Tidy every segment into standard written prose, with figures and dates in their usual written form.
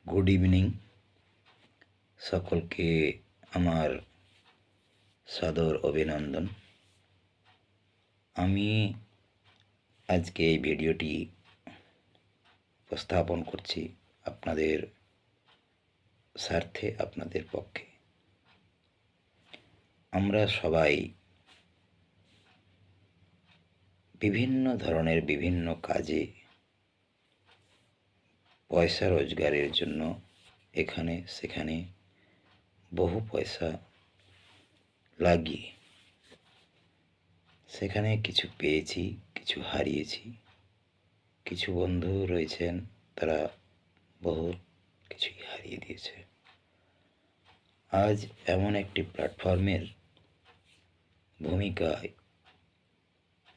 Good evening. সকলকে আমার সাদর অভিনন্দন। আমি আজকে এই ভিডিওটি উপস্থাপন করছি আপনাদের স্বার্থে, আপনাদের পক্ষে। আমরা সবাই বিভিন্ন ধরনের বিভিন্ন কাজে পয়সা রোজগারের জন্য এখানে সেখানে বহু পয়সা লাগিয়ে সেখানে কিছু পেয়েছি, কিছু হারিয়েছি। কিছু বন্ধু রয়েছেন, তারা বহু কিছুই হারিয়ে দিয়েছে। আজ এমন একটি প্ল্যাটফর্মের ভূমিকায়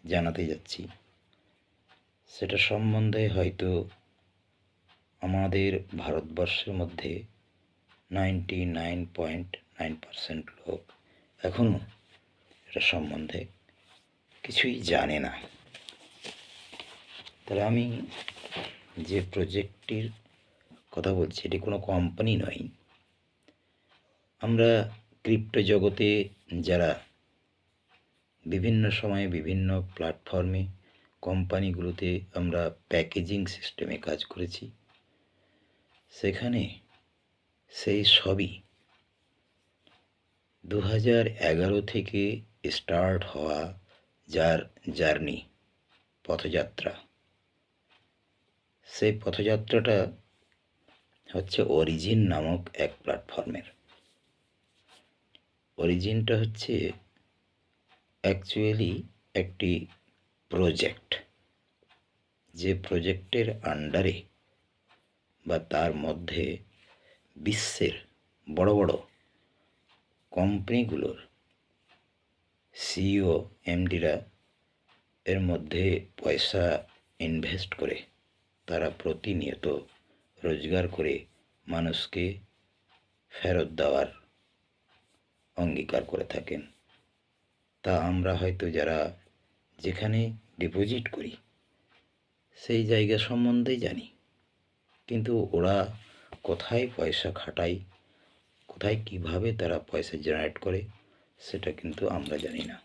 জানাতে যাচ্ছি, সেটা সম্বন্ধে হয়তো আমাদের ভারতবর্ষের মধ্যে 99.9% লোক এখনও এটা সম্বন্ধে কিছুই জানে না। তাহলে আমি যে প্রজেক্টটির কথা বলছি, এটি কোনো কোম্পানি নয়। আমরা ক্রিপ্টো জগতে যারা বিভিন্ন সময়ে বিভিন্ন প্ল্যাটফর্মে কোম্পানিগুলোতে আমরা প্যাকেজিং সিস্টেমে কাজ করেছি, সেখানে সেই সবই 2011 থেকে স্টার্ট হওয়া যার জার্নি, পথযাত্রা, সেই পথযাত্রাটা হচ্ছে অরিজিন নামক এক প্ল্যাটফর্মের। অরিজিনটা হচ্ছে অ্যাকচুয়ালি একটি প্রজেক্ট, যে প্রজেক্টের আন্ডারে বা তার মধ্যে বিশ্বের বড় বড় কোম্পানিগুলোর সিইও এমডিরা এর মধ্যে পয়সা ইনভেস্ট করে তারা প্রতিনিয়ত রোজগার করে মানুষকে ফেরত দেওয়ার অঙ্গীকার করে থাকেন। তা আমরা হয়তো যারা যেখানে ডিপোজিট করি সেই জায়গা সম্বন্ধে জানি, কিন্তু ওরা কোথায় পয়সা খাটায়, কোথায় কিভাবে তারা পয়সা জেনারেট করে, সেটা কিন্তু আমরা জানি না।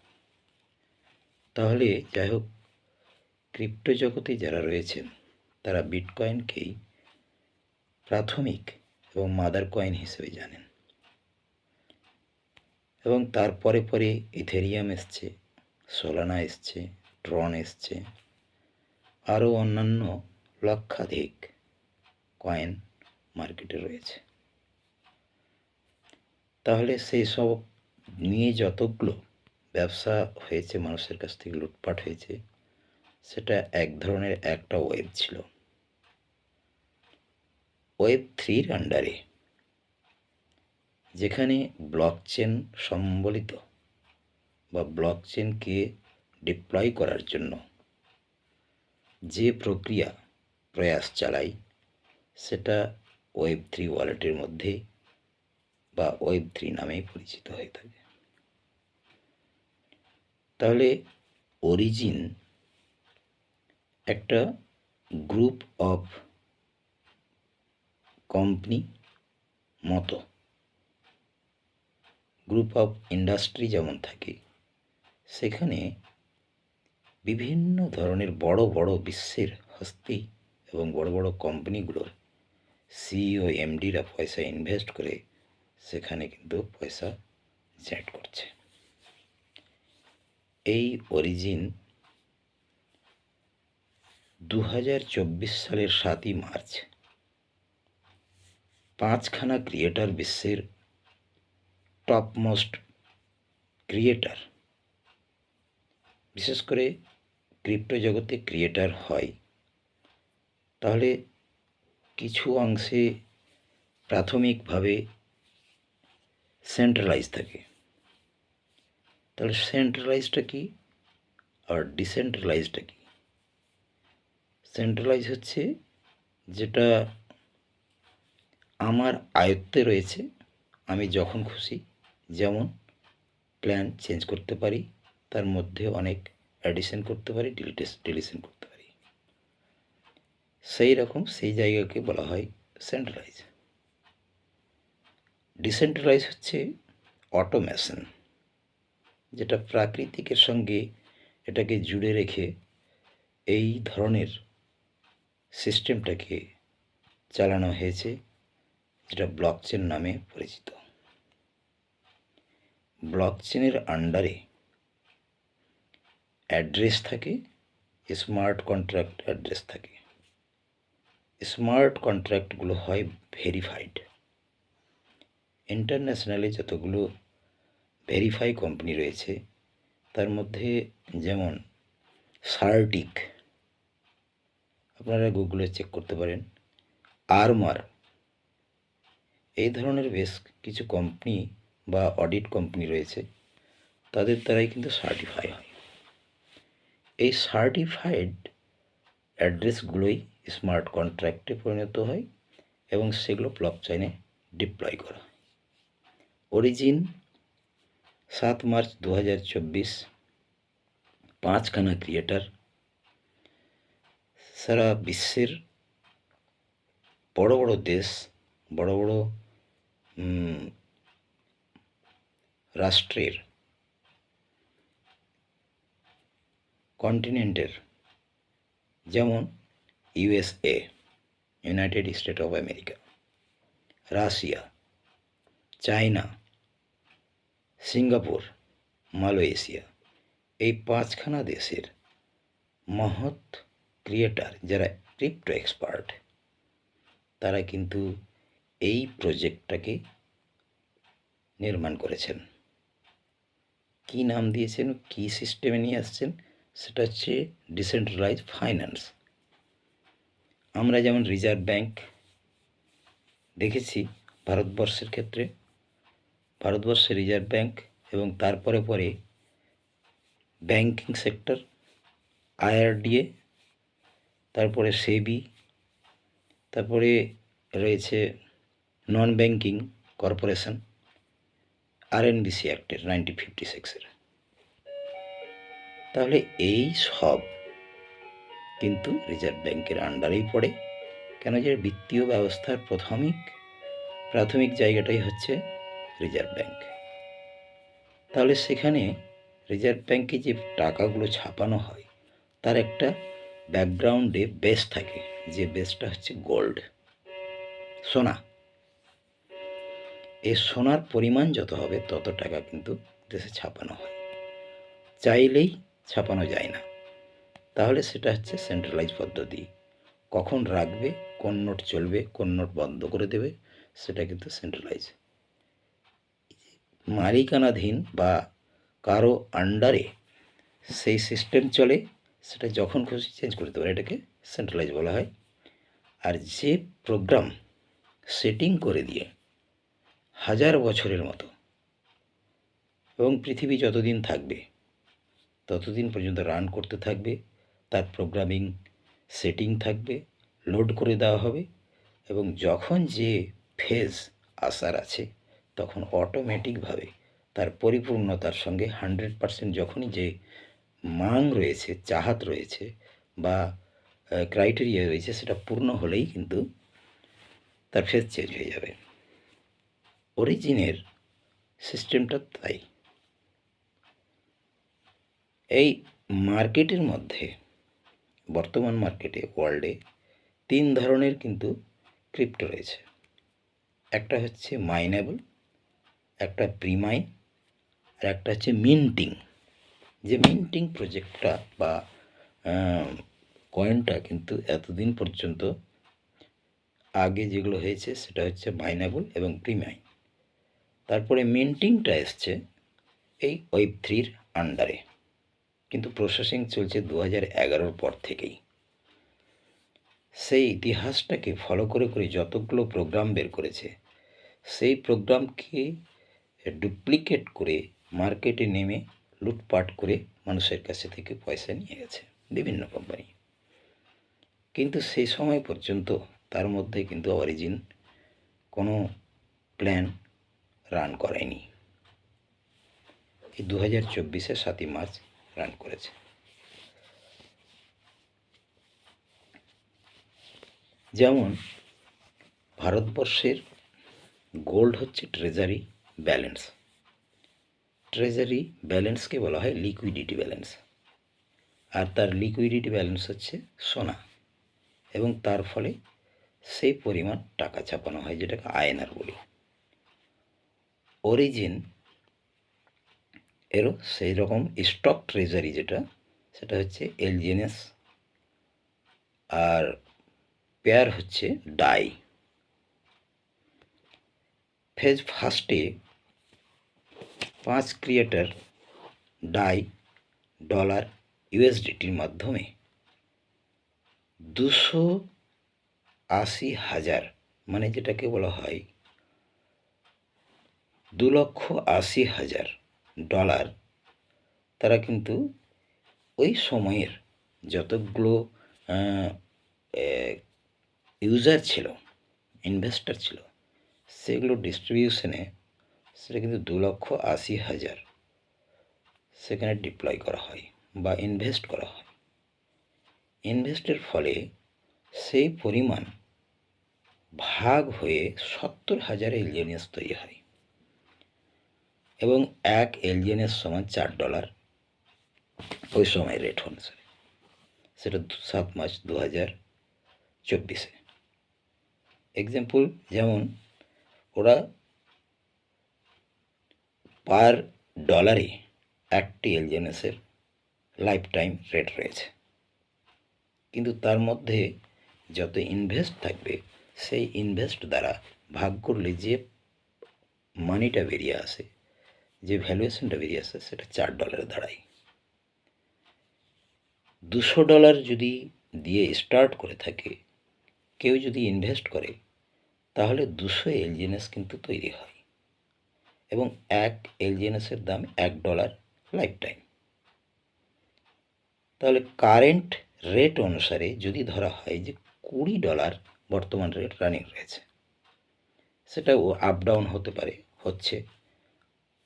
তাহলে যাই হোক, ক্রিপ্টো জগতে যারা রয়েছেন তারা বিটকয়েনকেই প্রাথমিক এবং মাদার কয়েন হিসেবে জানেন, এবং তারপরে পরে ইথেরিয়াম এসছে, সোলানা এসছে, ট্রন এসছে, আরও অন্যান্য লক্ষাধিক কয়েন মার্কেটে রয়েছে। তাহলে সেই সব নিয়ে যতগুলো ব্যবসা হয়েছে, মানুষের কাছ থেকে লুটপাট হয়েছে, সেটা এক ধরনের একটা ওয়েব ছিল। ওয়েব 3-র আন্ডারে, যেখানে ব্লকচেন সম্বলিত বা ব্লকচেনকে ডিপ্লয় করার জন্য যে প্রক্রিয়া প্রয়াস চালাই, সেটা ওয়েব 3 ওয়ালেটের মধ্যে বা ওয়েব 3 নামেই পরিচিত হয়ে থাকে। তাহলে অরিজিন একটা গ্রুপ অফ কোম্পানি মতো, গ্রুপ অফ ইন্ডাস্ট্রি যেমন থাকে, সেখানে বিভিন্ন ধরনের বড় বড় বিশ্বের হস্তি এবং বড় বড় কোম্পানিগুলোর সিইও এমডিরা পয়সা ইনভেস্ট করে সেখানে কিন্তু পয়সা জেনারেট করছে। এই অরিজিন 2024 সালের 7ই মার্চ 5খানা ক্রিয়েটার, বিশ্বের টপমোস্ট ক্রিয়েটার, বিশেষ করে ক্রিপ্টো জগতে ক্রিয়েটার হয়, তাহলে কিছু অংশে প্রাথমিকভাবে সেন্ট্রালাইজ থাকে। তাহলে সেন্ট্রালাইজটা কি আর ডিসেন্ট্রালাইজটা কি? সেন্ট্রালাইজ হচ্ছে যেটা আমার আয়ত্তে রয়েছে, আমি যখন খুশি যেমন প্ল্যান চেঞ্জ করতে পারি, তার মধ্যে অনেক অ্যাডিশন করতে পারি, ডিলিশন করতে পারি। সেই রকম সেই জায়গাকে বলা হয় সেন্ট্রালাইজ। ডিসেন্ট্রালাইজ হচ্ছে অটোমেশন, যেটা প্রাকৃতিকের সঙ্গে এটাকে জুড়ে রেখে এই ধরনের সিস্টেমটাকে চালানো হয়েছে, যেটা ব্লকচেন নামে পরিচিত। ব্লকচেনের আন্ডারে অ্যাড্রেস থাকে, স্মার্ট কন্ট্রাক্ট অ্যাড্রেস থাকে। স্মার্ট কন্ট্রাক্টগুলো হয় ভেরিফাইড। ইন্টারন্যাশনালে যতগুলো ভেরিফাই কোম্পানি রয়েছে তার মধ্যে যেমন সার্টিক, আপনারা গুগলে চেক করতে পারেন, আরমার, এই ধরনের বেশ কিছু কোম্পানি বা অডিট কোম্পানি রয়েছে, তাদের দ্বারাই কিন্তু সার্টিফাই হয়। এই সার্টিফাইড অ্যাড্রেসগুলোই স্মার্ট কন্ট্রাক্টে পরিণত হয় এবং সেগুলো ব্লকচেনে ডিপ্লয় করা হয়। অরিজিন 7 মার্চ 2024, 5খানা ক্রিয়েটার, সারা বিশ্বের বড় বড় দেশ, বড় বড় রাষ্ট্রের, কন্টিনেন্টের, যেমন USA, United state of America, Russia, China, Singapore, Malaysia, এই 5খানা দেশের মহৎ ক্রিয়েটার যারা ক্রিপ্টো এক্সপার্ট, তারা কিন্তু এই প্রজেক্টটাকে নির্মাণ করেছেন। কি নাম দিয়েছেন, কি সিস্টেমে নিয়ে আসছেন, সেটা হচ্ছে ডিসেন্ট্রালাইজ ফাইন্যান্স। আমরা যেমন রিজার্ভ ব্যাংক দেখেছি ভারতবর্ষের ক্ষেত্রে, ভারতবর্ষের রিজার্ভ ব্যাংক এবং তারপরে পরে ব্যাংকিং সেক্টর, আইআরডিএ, তারপরে সেবি, তারপরে রয়েছে নন ব্যাংকিং কর্পোরেশন, আরএনবিসি অ্যাক্টের 1956-এর। তাহলে এই সব কিন্তু রিজার্ভ ব্যাংকের আন্ডারেই পড়ে। কেন যে বিত্তীয় ব্যবস্থার প্রাথমিক জায়গাটাই হচ্ছে রিজার্ভ ব্যাংক। তাহলে সেখানে রিজার্ভ ব্যাংকে যে টাকাগুলো ছাপানো হয় তার একটা ব্যাকগ্রাউন্ডে বেস থাকে, যে বেসটা হচ্ছে গোল্ড, সোনা। এই সোনার পরিমাণ যত হবে তত টাকা কিন্তু দেশে ছাপানো হয়, চাইলেই ছাপানো যায় না। তাহলে সেটা হচ্ছে সেন্ট্রালাইজ পদ্ধতি। কখন রাখবে, কোন নোট চলবে, কোন নোট বন্ধ করে দেবে, সেটা কিন্তু সেন্ট্রালাইজ। মালিকানাধীন বা কারো আন্ডারে সেই সিস্টেম চলে, সেটা যখন খুশি চেঞ্জ করতে পারে, এটাকে সেন্ট্রালাইজ বলা হয়। আর যে প্রোগ্রাম সেটিং করে দিয়ে 1000 বছরের মতো এবং পৃথিবী যতদিন থাকবে ততদিন পর্যন্ত রান করতে থাকবে, তার প্রোগ্রামিং সেটিং থাকবে, লোড করে দেওয়া হবে, এবং যখন যে ফেজ আসার আছে তখন অটোমেটিকভাবে তার পরিপূর্ণতার সঙ্গে 100% যখনই যে মান রয়েছে, চাহাত রয়েছে বা ক্রাইটেরিয়া রয়েছে, সেটা পূর্ণ হলেই কিন্তু তার ফেজ চেঞ্জ হয়ে যাবে। অরিজিনের সিস্টেমটা তাই। এই মার্কেটের মধ্যে, বর্তমান মার্কেটে, ওয়ার্ল্ডে 3 ধরনের কিন্তু ক্রিপ্টো রয়েছে। একটা হচ্ছে মাইনেবল, একটা প্রিমাইন, আর একটা হচ্ছে মিন্টিং। যে মিন্টিং প্রজেক্টটা বা কয়েনটা কিন্তু এতদিন পর্যন্ত আগে যেগুলো হয়েছে সেটা হচ্ছে মাইনেবল এবং প্রিমাইন। তারপরে মিন্টিংটা এসছে এই ওয়েব3-র আন্ডারে, কিন্তু প্রসেসিং চলছে 2011-র পর থেকেই। সেই ইতিহাসটাকে ফলো করে করে যতগুলো প্রোগ্রাম বের করেছে, সেই প্রোগ্রামকে ডুপ্লিকেট করে মার্কেটে নেমে লুটপাট করে মানুষের কাছে থেকে পয়সা নিয়ে গেছে বিভিন্ন কোম্পানি। কিন্তু সেই সময় পর্যন্ত তার মধ্যে কিন্তু অরিজিন কোনো প্ল্যান রান করেনি। এই 2024-এর 7ই মার্চ রান করেছে। যেমন ভারতবর্ষের গোল্ড হচ্ছে ট্রেজারি ব্যালেন্স। ট্রেজারি ব্যালেন্সকে বলা হয় লিকুইডিটি ব্যালেন্স, আর তার লিকুইডিটি ব্যালেন্স হচ্ছে সোনা, এবং তার ফলে সেই পরিমাণ টাকা ছাপানো হয় যেটাকে আইএনআর বলি। অরিজিন এরও সেই রকম স্টক ট্রেজারি যেটা, সেটা হচ্ছে এলজিএনএস, আর পেয়ার হচ্ছে ডাই। ফেজ ফার্স্টে 5 ক্রিয়েটার ডাই ডলার ইউএসডিটির মাধ্যমে 280,000, মানে যেটাকে বলা হয় 2,80,000 ডলার, তারা কিন্তু ওই সময়ের যতগুলো ইউজার ছিল, ইনভেস্টর ছিল, সেগুলো ডিস্ট্রিবিউশনে সেটা কিন্তু 2,80,000 সেখানে ডিপ্লয় করা হয় বা ইনভেস্ট করা হয়। ইনভেস্টের ফলে সেই পরিমাণ ভাগ হয়ে 70,000 এলজিএনএস তৈরি হয়, এবং এক এলজিএনএস সমান $4 ওই সময় রেট অনুসারে। সেটা 7 মার্চ 2024। এক্সাম্পল, যেমন ওরা পার ডলারে একটি এলজিএনএসের লাইফ টাইম রেট রয়েছে, কিন্তু তার মধ্যে যত ইনভেস্ট থাকবে সেই ইনভেস্ট দ্বারা ভাগ করলে যে মানিটা বেরিয়ে আসে, যে ভ্যালুয়েশনটা বেরিয়ে আসে, সেটা $4 দাঁড়ায়। $200 যদি দিয়ে স্টার্ট করে থাকে, কেউ যদি ইনভেস্ট করে, তাহলে 200 এলজিএনএস কিন্তু তৈরি হয়, এবং এক এলজিএনএসের দাম $1 লাইফ টাইম। তাহলে কারেন্ট রেট অনুসারে যদি ধরা হয় যে $20 বর্তমান রেট রানিং রয়েছে, সেটা আপ ডাউন হতে পারে, হচ্ছে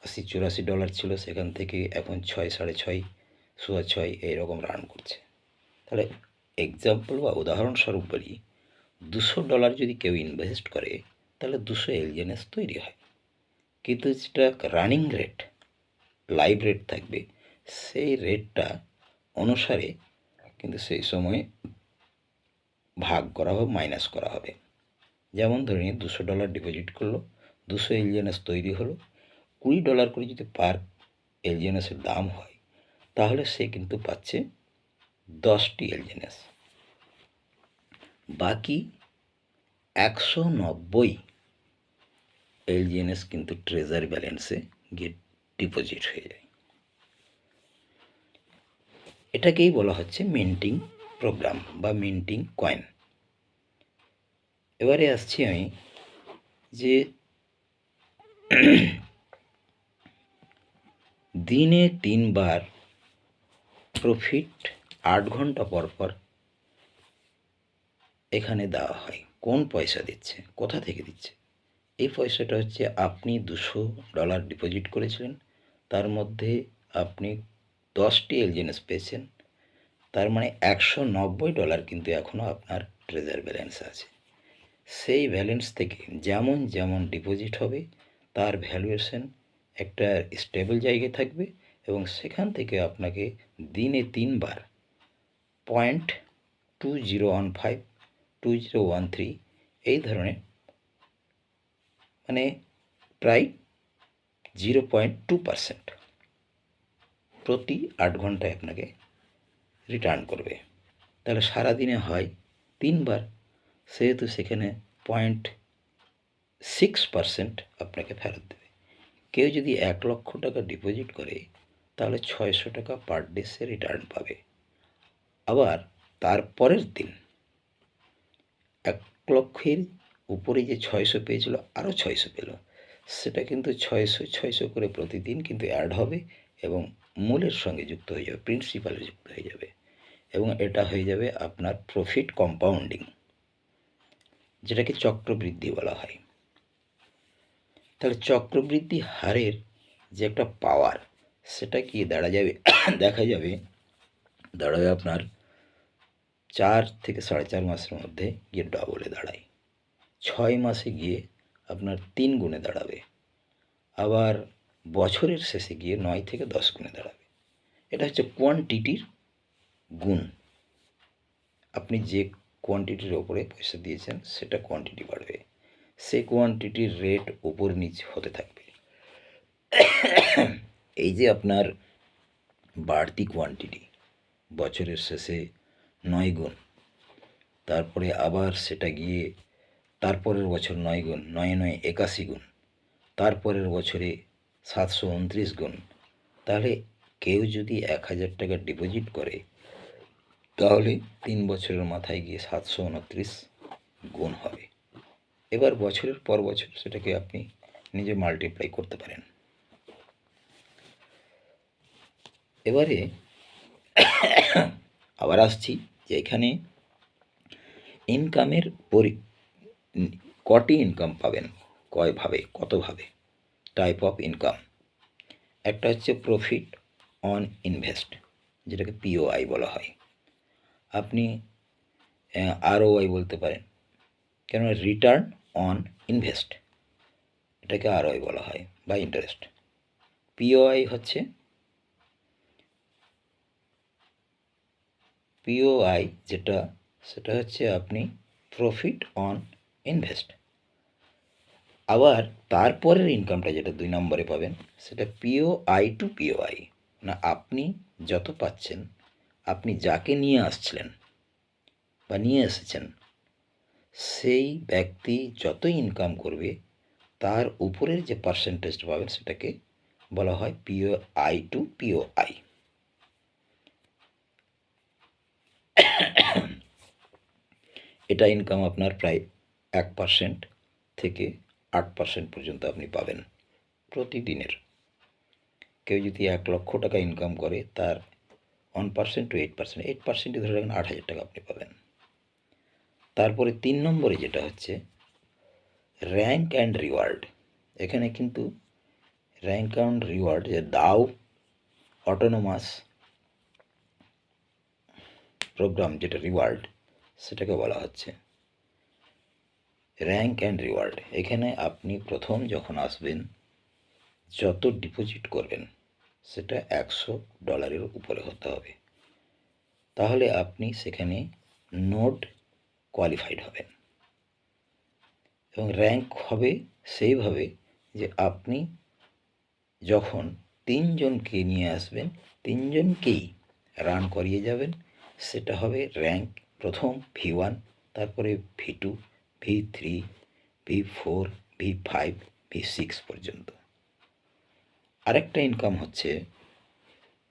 $80-84 ছিল, সেখান থেকে এখন 6, 6.5, 6.25 এইরকম রান করছে। তাহলে এক্সাম্পল বা উদাহরণস্বরূপ বলি, $200 যদি কেউ ইনভেস্ট করে, তাহলে 200 এলজিএনএস তৈরি হয়, কিন্তু যেটা রানিং রেট, লাইভ রেট থাকবে, সেই রেটটা অনুসারে কিন্তু সেই সময় ভাগ করা হবে, মাইনাস করা হবে। যেমন ধরে নিন $200 ডিপোজিট করলো, 200 এলজিএনএস তৈরি হলো, $20 করে যদি পার এলজিএনএসের দাম হয়, তাহলে সে কিন্তু পাচ্ছে 10টি এলজিএনএস। বাকি 190 এলজিএনএস কিন্তু ট্রেজারি ব্যালেন্সে গিয়ে ডিপোজিট হয়ে যায়। এটাকেই বলা হচ্ছে মিন্টিং প্রোগ্রাম বা মিন্টিং কয়েন। এবারে আসছি আমি যে দিনে 3 বার প্রফিট 8 ঘন্টা পর পর এখানে দেওয়া হয়। কোন পয়সা দিচ্ছে, কোথা থেকে দিচ্ছে? এই পয়সাটা হচ্ছে আপনি $200 ডিপোজিট করেছিলেন, তার মধ্যে আপনি 10টি এলজিএনএস পেয়েছেন, তার মানে $190 কিন্তু এখনও আপনার ট্রেজারি ব্যালেন্স আছে। সেই ব্যালেন্স থেকে যেমন যেমন ডিপোজিট হবে, তার ভ্যালুয়েশন একটা স্টেবল জায়গায় থাকবে, এবং সেখান থেকে আপনাকে দিনে 3 বার 0.2015, 2013 এই ধরনের, মানে প্রায় 0.2% প্রতি 8 ঘন্টায় আপনাকে রিটার্ন করবে। তাহলে সারাদিনে হয় 3 বার, সেহেতু সেখানে 0.6% আপনাকে ফেরত দেবে। কেউ যদি 1 লক্ষ টাকা ডিপোজিট করে, তাহলে 600 টাকা পার ডে সে রিটার্ন পাবে। আবার তারপরের দিন 1 লক্ষের উপরে যে 600 পেয়েছিল, আরও 600 পেল, সেটা কিন্তু 600 করে প্রতিদিন কিন্তু অ্যাড হবে, এবং মূলের সঙ্গে যুক্ত হয়ে যাবে, প্রিন্সিপালে যুক্ত হয়ে যাবে, এবং এটা হয়ে যাবে আপনার প্রফিট কম্পাউন্ডিং, যেটাকে চক্রবৃদ্ধি বলা হয়। তাহলে চক্রবৃদ্ধি হারের যে একটা পাওয়ার, সেটা কি দেখা যাবে দাঁড়াবে আপনার 4 থেকে 4.5 মাসের মধ্যে গিয়ে ডবলে দাঁড়ায়, 6 মাসে গিয়ে আপনার 3 গুণে দাঁড়াবে, আবার বছরের শেষে গিয়ে 9 থেকে 10 গুণে দাঁড়াবে। এটা হচ্ছে কোয়ান্টিটির গুণ। আপনি যে কোয়ান্টিটির ওপরে পয়সা দিয়েছেন সেটা কোয়ান্টিটি বাড়বে, সেই কোয়ান্টিটির রেট ওপর নিচ হতে থাকবে। এই যে আপনার বাড়তি কোয়ান্টিটি বছরের শেষে 9 গুণ, তারপরে আবার সেটা গিয়ে তারপরের বছর 9 গুণ, 9 9 81 গুণ, তারপরের বছরে 729 গুণ। তাহলে কেউ যদি 1000 টাকা ডিপোজিট করে তাহলে 3 বছরের মাথায় গিয়ে 729 গুণ হবে। এবার বছরের পর বছর সেটাকে আপনি নিজে মাল্টিপ্লাই করতে পারেন। এবারে আবার আসছি যে এখানে ইনকামের কটি ইনকাম পাবেন, কয়ভাবে, কতভাবে, টাইপ অফ ইনকাম। একটা হচ্ছে প্রফিট অন ইনভেস্ট, যেটাকে পিওআই বলা হয়। আপনি আরওআই বলতে পারেন, কেননা রিটার্ন অন ইনভেস্ট, এটাকে আরওআই বলা হয় বা ইন্টারেস্ট। পিওআই হচ্ছে পিওআই যেটা, সেটা হচ্ছে আপনি প্রফিট অন ইনভেস্ট। আবার তারপরের ইনকামটা যেটা 2 নম্বরে পাবেন সেটা পিওআই টু পিওআই, না আপনি যত পাচ্ছেন, আপনি যাকে নিয়ে আসছিলেন বা নিয়ে এসেছেন সেই ব্যক্তি যত ইনকাম করবে তার উপরের যে পার্সেন্টেজটা পাবেন সেটাকে বলা হয় পিওআই টু পিওআই। এটা ইনকাম আপনার প্রায় 1% থেকে 8% পর্যন্ত আপনি পাবেন প্রতিদিনের। কেউ যদি 1 লক্ষ টাকা ইনকাম করে তার 1% টু 8%, 8%ই ধরে রাখেন 8,000 টাকা আপনি পাবেন। তারপরে 3 নম্বরে যেটা হচ্ছে র্যাঙ্ক অ্যান্ড রিওয়ার্ড। এখানে কিন্তু র্যাঙ্ক অ্যান্ড রিওয়ার্ড, যে দাও অটোনোমাস প্রোগ্রাম যেটা রিওয়ার্ড, সেটাকে বলা হচ্ছে র্যাঙ্ক অ্যান্ড রিওয়ার্ড। এখানে আপনি প্রথম যখন আসবেন যত ডিপোজিট করবেন সেটা $100 উপরে হতে হবে, তাহলে আপনি সেখানে নোড কোয়ালিফাইড হবেন। এবং র্যাঙ্ক হবে সেইভাবে যে আপনি যখন 3 জনকে নিয়ে আসবেন, 3 জনকেই রান করিয়ে যাবেন, সেটা হবে র্যাঙ্ক। প্রথম V1, তারপরে V2, V3, V4, V5, V6 পর্যন্ত। আরেকটা ইনকাম হচ্ছে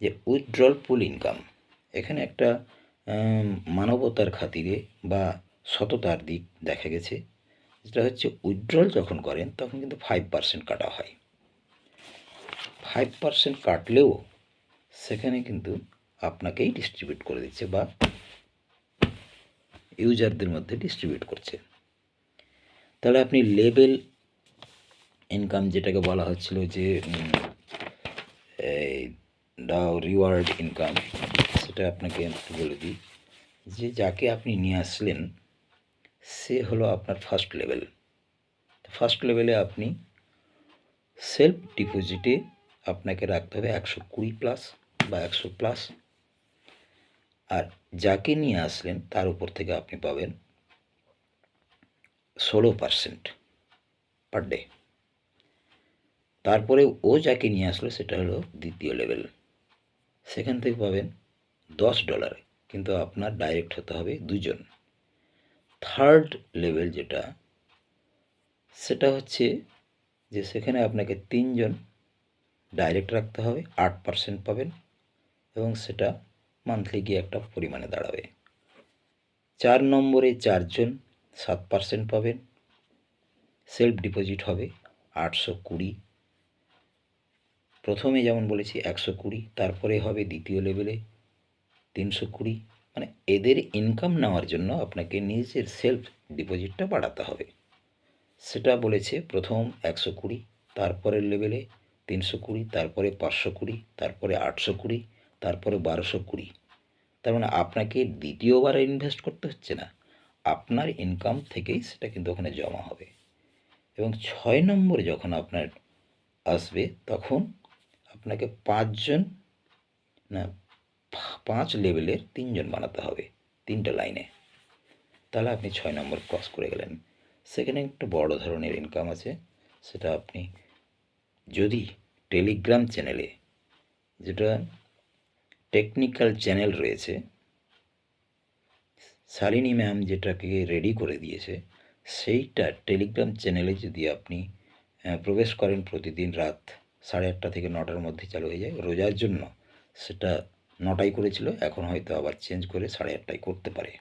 যে উইথড্রল পুল ইনকাম। এখানে একটা মানবতার খাতিরে বা সততার দিক দেখা গেছে, যেটা হচ্ছে উইথড্রল যখন করেন তখন কিন্তু 5% কাটা হয়। 5% কাটলেও সেখানে কিন্তু আপনাকেই ডিস্ট্রিবিউট করে দিচ্ছে বা ইউজারদের মধ্যে ডিস্ট্রিবিউট করছে। তাহলে আপনি লেভেল ইনকাম যেটাকে বলা হচ্ছিল যে এই দাও রিওয়ার্ড ইনকাম, সেটা আপনাকে একটু বলে দিই যে যাকে আপনি নিয়ে আসলেন সে হলো আপনার ফার্স্ট লেভেল। ফার্স্ট লেভেলে আপনি সেলফ ডিপোজিটে আপনাকে রাখতে হবে 120 প্লাস বা 100 প্লাস, আর যাকে নিয়ে আসলেন তার উপর থেকে আপনি পাবেন 16% পার ডে। তারপরে ও যাকে নিয়ে আসলো সেটা হলো দ্বিতীয় লেভেল, সেখান থেকে পাবেন $10, কিন্তু আপনার ডাইরেক্ট হতে হবে 2 জন। থার্ড লেভেল যেটা, সেটা হচ্ছে যে সেখানে আপনাকে 3 জন ডাইরেক্ট রাখতে হবে, 8% পাবেন, এবং সেটা মান্থলি গিয়ে একটা পরিমাণে দাঁড়াবে। 4 নম্বরে 4 জন 7% পাবেন, সেলফ ডিপোজিট হবে 820। প্রথমে যেমন বলেছি 120, তারপরে হবে দ্বিতীয় লেভেলে 320। মানে এদের ইনকাম নেওয়ার জন্য আপনাকে নিজের সেলফ ডিপোজিটটা বাড়াতে হবে। সেটা বলেছে প্রথম 120, তারপরের লেভেলে 320, তারপরে 520, তারপরে 820, তারপরে 1220। তার মানে আপনাকে দ্বিতীয়বার ইনভেস্ট করতে হচ্ছে না, আপনার ইনকাম থেকেই সেটা কিন্তু ওখানে জমা হবে। এবং 6 নম্বর যখন আপনার আসবে তখন আপনাকে 5 জন না 5 লেভেলের 3 জন বানাতে হবে 3টে লাইনে, তাহলে আপনি 6 নম্বর ক্রস করে গেলেন। সেখানে একটা বড় ধরনের ইনকাম আছে, সেটা আপনি যদি টেলিগ্রাম চ্যানেলে, যেটা টেকনিক্যাল চ্যানেল রয়েছে, শালিনী ম্যাম যেটাকে রেডি করে দিয়েছে, সেইটা টেলিগ্রাম চ্যানেলে যদি আপনি প্রবেশ করেন, প্রতিদিন রাত 8:30 থেকে 9টার মধ্যে চালু হয়ে যায়। রোজার জন্য সেটা 9টায় করেছিল, এখন হয়তো আবার চেঞ্জ করে 8:30টায় করতে পারে।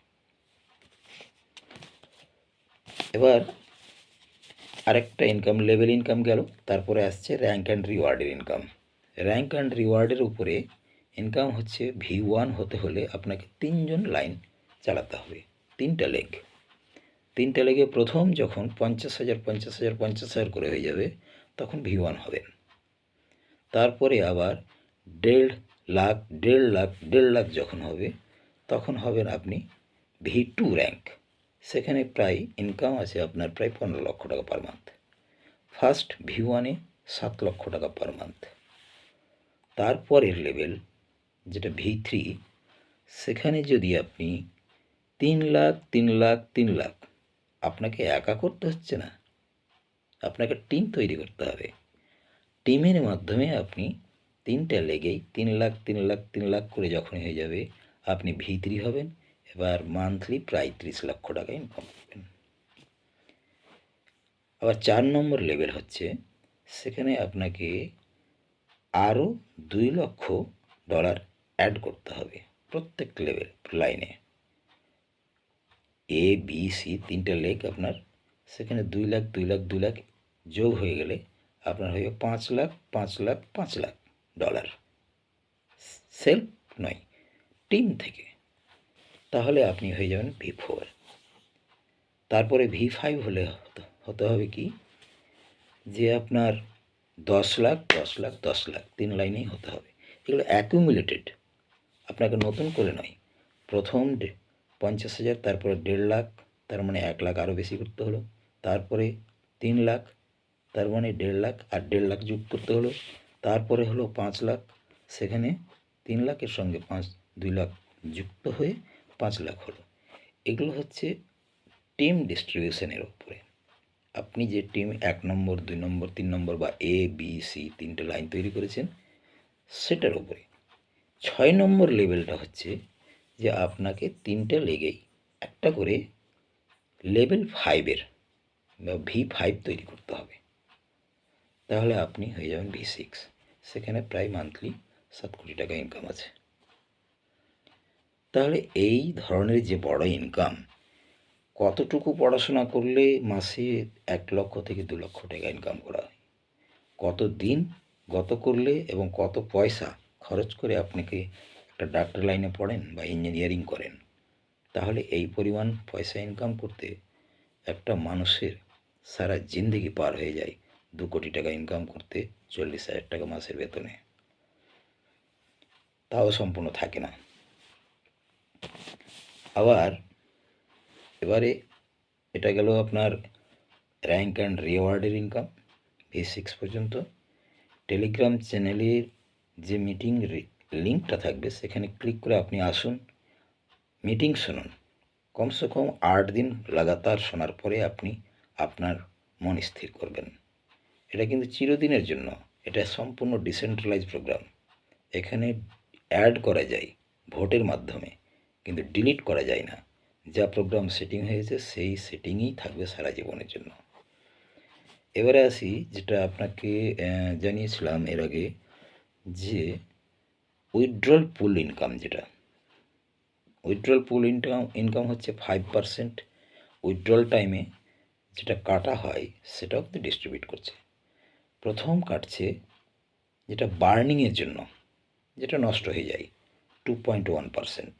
এবার আরেকটা ইনকাম, লেভেল ইনকাম গেল, তারপরে আসছে র্যাঙ্ক অ্যান্ড রিওয়ার্ডের ইনকাম। র্যাঙ্ক অ্যান্ড রিওয়ার্ডের উপরে ইনকাম হচ্ছে V1 হতে হলে আপনাকে 3 জন লাইন চালাতে হবে, 3টা লেগ। 3টে লেগে প্রথম যখন 50,000 50,000 50,000 করে হয়ে যাবে তখন V1 হবেন। তারপরে আবার 1.5 লাখ 1.5 লাখ যখন হবে তখন হবেন আপনি V2 র্যাঙ্ক। সেখানে প্রায় ইনকাম আছে আপনার প্রায় 15 লক্ষ টাকা পার মান্থ। ফার্স্ট V1-এ 7 লক্ষ টাকা পার মান্থ। তারপরের লেভেল যেটা V3, সেখানে যদি আপনি 3 লাখ 3 লাখ 3 লাখ, আপনাকে একা করতে হচ্ছে না, আপনাকে টিম তৈরি করতে হবে। টিমের মাধ্যমে আপনি 3টে লেগেই 3 লাখ 3 লাখ 3 লাখ করে যখন হয়ে যাবে আপনি V3 হবেন। এবার মান্থলি প্রায় 30 লক্ষ টাকা ইনকাম করবেন। আবার 4 নম্বর লেভেল হচ্ছে, সেখানে আপনাকে আরও $2 লক্ষ অ্যাড করতে হবে প্রত্যেক লেভেল লাইনে। A B C 3টে লেগ আপনার, সেখানে 2 লাখ 2 লাখ 2 লাখ যোগ হয়ে গেলে আপনার হয়ে 5 লাখ 5 লাখ 5 লাখ ডলার, সেলফ নয়, টিম থেকে। তাহলে আপনি হয়ে যাবেন V4। তারপরে V5 হলে হতে হবে কি, যে আপনার 10 লাখ 10 লাখ 10 লাখ 3 লাইনেই হতে হবে। এগুলো অ্যাকুমুলেটেড, আপনাকে নতুন করে নয়। প্রথম 50,000, তারপরে 1.5 লাখ, তার মানে 1 লাখ আরও বেশি করতে হলো। তারপরে 3 লাখ, তার মানে 1.5 লাখ আর 1.5 লাখ যোগ করতে হলো। তারপরে হলো 5 লাখ, সেখানে 3 লাখের সঙ্গে 2 লাখ যুক্ত হয়ে 5 লাখ হলো। এগুলো হচ্ছে টিম ডিস্ট্রিবিউশনের উপরে। আপনি যে টিম 1 নম্বর 2 নম্বর 3 নম্বর বা A B C 3টে লাইন তৈরি করেছেন সেটার উপরে। 6 নম্বর লেভেলটা হচ্ছে যে আপনাকে 3টে লেগেই একটা করে লেভেল 5-এর বা V5 তৈরি করতে হবে, তাহলে আপনি হয়ে যাবেন V6। সেখানে প্রায় মান্থলি 7 কোটি টাকা ইনকাম আছে। তাহলে এই ধরনের যে বড় ইনকাম, কতটুকু পড়াশোনা করলে মাসে 1 লক্ষ থেকে 2 লক্ষ টাকা ইনকাম করা হয়, কত দিন গত করলে এবং কত পয়সা খরচ করে আপনাকে একটা ডাক্তার লাইনে পড়েন বা ইঞ্জিনিয়ারিং করেন, তাহলে এই পরিমাণ পয়সা ইনকাম করতে একটা মানুষের সারা জিন্দেগি পার হয়ে যায় 2 কোটি টাকা ইনকাম করতে 40,000 টাকা মাসের বেতনে, তাও সম্পূর্ণ থাকে না। আবার এবারে এটা গেল আপনার র্যাঙ্ক অ্যান্ড রিওয়ার্ডের ইনকাম V6 পর্যন্ত। টেলিগ্রাম চ্যানেলের যে মিটিং লিঙ্কটা থাকবে সেখানে ক্লিক করে আপনি আসুন, মিটিং শুনুন। কমসে কম 8 দিন লাগাতার শোনার পরে আপনি আপনার মন স্থির করবেন। এটা কিন্তু চিরদিনের জন্য, এটা সম্পূর্ণ ডিসেন্ট্রালাইজ প্রোগ্রাম। এখানে অ্যাড করা যায় ভোটের মাধ্যমে, কিন্তু ডিলিট করা যায় না। যা প্রোগ্রাম সেটিং হয়েছে সেই সেটিংই থাকবে সারা জীবনের জন্য। এবারে আসি যেটা আপনাকে জানিয়েছিলাম এর আগে, যে উইথড্রল পুল ইনকাম। যেটা উইথড্রল পুল ইনকাম হচ্ছে 5% উইথড্রল টাইমে যেটা কাটা হয় সেটাও কিন্তু ডিস্ট্রিবিউট করছে। প্রথম কাটছে যেটা বার্নিংয়ের জন্য, যেটা নষ্ট হয়ে যায় 2.1%,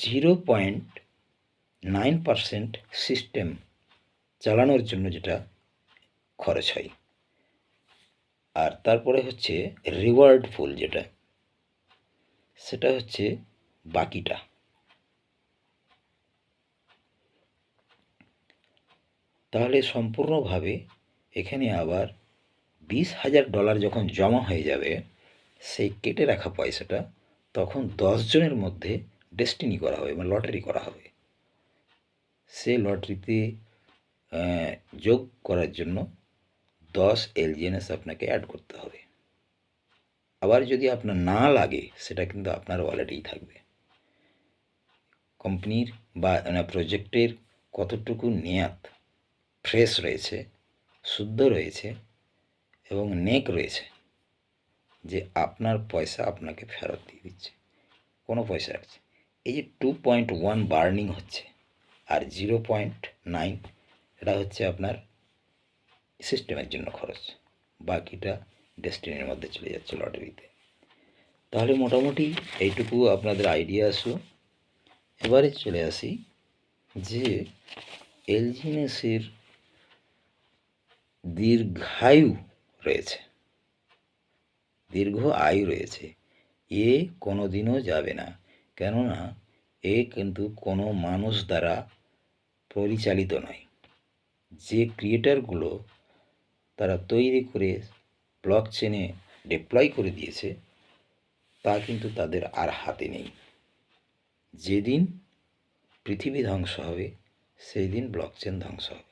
0.9% সিস্টেম চালানোর জন্য যেটা খরচ হয়। আর তারপরে হচ্ছে রিওয়ার্ড ফুল, যেটা সেটা হচ্ছে বাকিটা। তাহলে সম্পূর্ণভাবে এখানে আবার $20,000 যখন জমা হয়ে যাবে, সেই কেটে রাখা পয়সাটা তখন 10 জনের মধ্যে ডেস্টিনি করা হবে, মানে লটারি করা হবে। সে লটারিতে যোগ করার জন্য 10 এলজিএনএস আপনাকে অ্যাড করতে হবে। আবার যদি আপনার না লাগে, সেটা কিন্তু আপনার ওয়ালেটেই থাকবে। কোম্পানির বা প্রজেক্টের কতটুকু নেয়াত ফ্রেশ রয়েছে, শুদ্ধ রয়েছে এবং নেক রয়েছে, যে আপনার পয়সা আপনাকে ফেরত দিয়ে দিচ্ছে, কোনো পয়সা রাখছে। এই যে 2.1 বার্নিং হচ্ছে আর 0.9 এটা হচ্ছে আপনার সিস্টেমের জন্য খরচ, বাকিটা ডেস্টিনির মধ্যে চলে যাচ্ছে লটারিতে। তাহলে মোটামুটি এইটুকু আপনাদের আইডিয়া আসলো। এবারে চলে আসি যে এলজিএনএসের দীর্ঘায়ু রয়েছে, দীর্ঘ আয়ু রয়েছে। এ কোনো দিনও যাবে না, কেননা এ কিন্তু কোনো মানুষ দ্বারা পরিচালিত নয়। যে ক্রিয়েটারগুলো তারা তৈরি করে ব্লক চেনে ডিপ্লয় করে দিয়েছে, তা কিন্তু তাদের আর হাতে নেই। যেদিন পৃথিবী ধ্বংস হবে, সেই দিন ব্লক চেন ধ্বংস হবে।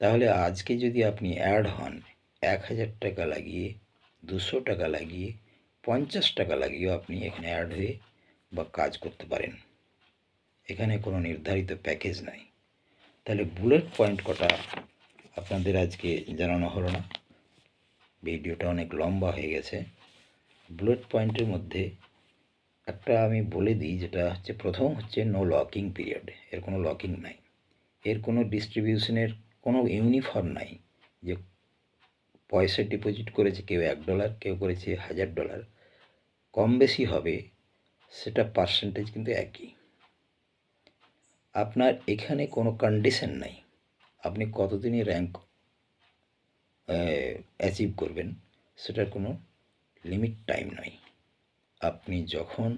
তাহলে আজকে যদি আপনি অ্যাড হন, 1,000 টাকা লাগিয়ে, 200 টাকা লাগিয়ে, 50 টাকা লাগিয়েও আপনি এখানে অ্যাড হয়ে বা কাজ করতে পারেন। এখানে কোনো নির্ধারিত প্যাকেজ নাই। তাহলে বুলেট পয়েন্ট কটা আপনাদের আজকে জানানো হলো না, ভিডিওটা অনেক লম্বা হয়ে গেছে। বুলেট পয়েন্টের মধ্যে একটা আমি বলে দিই, যেটা হচ্ছে প্রথম হচ্ছে নো লকিং পিরিয়ড। এর কোনো লকিং নাই, এর কোনো ডিস্ট্রিবিউশনের কোনো ইউনিফর্ম নাই, যে পয়সা ডিপোজিট করেছে কেউ $1, কেউ করেছে $1,000, কম বেশি হবে, সেটা পার্সেন্টেজ কিন্তু একই। আপনার এখানে কোনো কন্ডিশন নাই, আপনি কতদিনে র্যাঙ্ক অ্যাচিভ করবেন, সেটার কোনো লিমিট টাইম নয়। আপনি যখন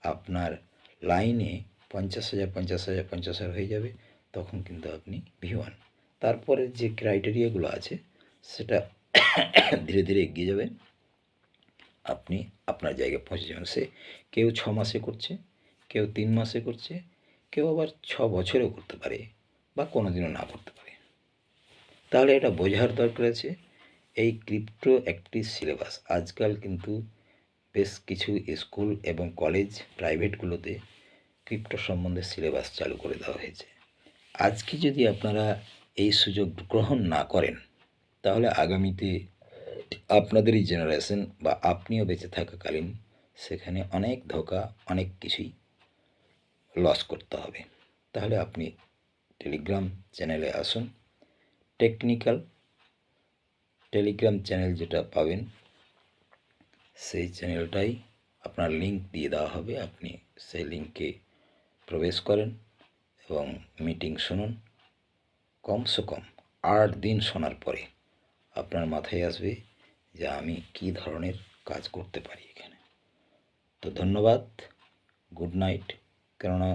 আপনার লাইনে 50,000 হয়ে যাবে, তখন কিন্তু আপনি V1। তারপরে যে ক্রাইটেরিয়াগুলো আছে, সেটা ধীরে ধীরে এগিয়ে যাবে, আপনি আপনার জায়গায় পৌঁছে যাবেন। সে কেউ 6 মাসে করছে, কেউ 3 মাসে করছে, কেউ আবার 6 বছরেও করতে পারে, বা কোনো দিনও না করতে পারে। তাহলে এটা বোঝার দরকার আছে, এই ক্রিপ্টো একটি সিলেবাস। আজকাল কিন্তু বেশ কিছু স্কুল এবং কলেজ প্রাইভেটগুলোতে ক্রিপ্টো সম্বন্ধে সিলেবাস চালু করে দেওয়া হয়েছে। আজকে যদি আপনারা এই সুযোগ গ্রহণ না করেন, তাহলে আগামীতে আপনাদের এই জেনারেশন বা আপনিও বেঁচে থাকাকালীন সেখানে অনেক ধোঁকা, অনেক কিছুই লস করতে হবে। তাহলে আপনি টেলিগ্রাম চ্যানেলে আসুন। টেকনিক্যাল টেলিগ্রাম চ্যানেল যেটা পাবেন, সেই চ্যানেলটাই আপনার লিঙ্ক দিয়ে দেওয়া হবে। আপনি সেই লিঙ্কে প্রবেশ করেন এবং মিটিং শুনুন। কমসে কম 8 দিন শোনার পরে আপনার মাথায় আসবে যে আমি কী ধরনের কাজ করতে পারি এখানে। তো ধন্যবাদ, গুড নাইট। কেননা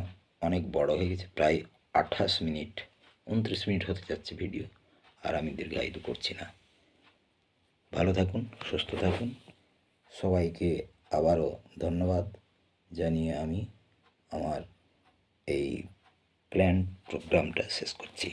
অনেক বড় হয়ে গেছে, প্রায় 28 মিনিট, 29 মিনিট হতে যাচ্ছে ভিডিও, আর আমি দীর্ঘায়িত করছি না। ভালো থাকুন, সুস্থ থাকুন। সবাইকে আবারও ধন্যবাদ জানিয়ে আমি আমার এই প্ল্যান প্রোগ্রামটা শেষ করছি।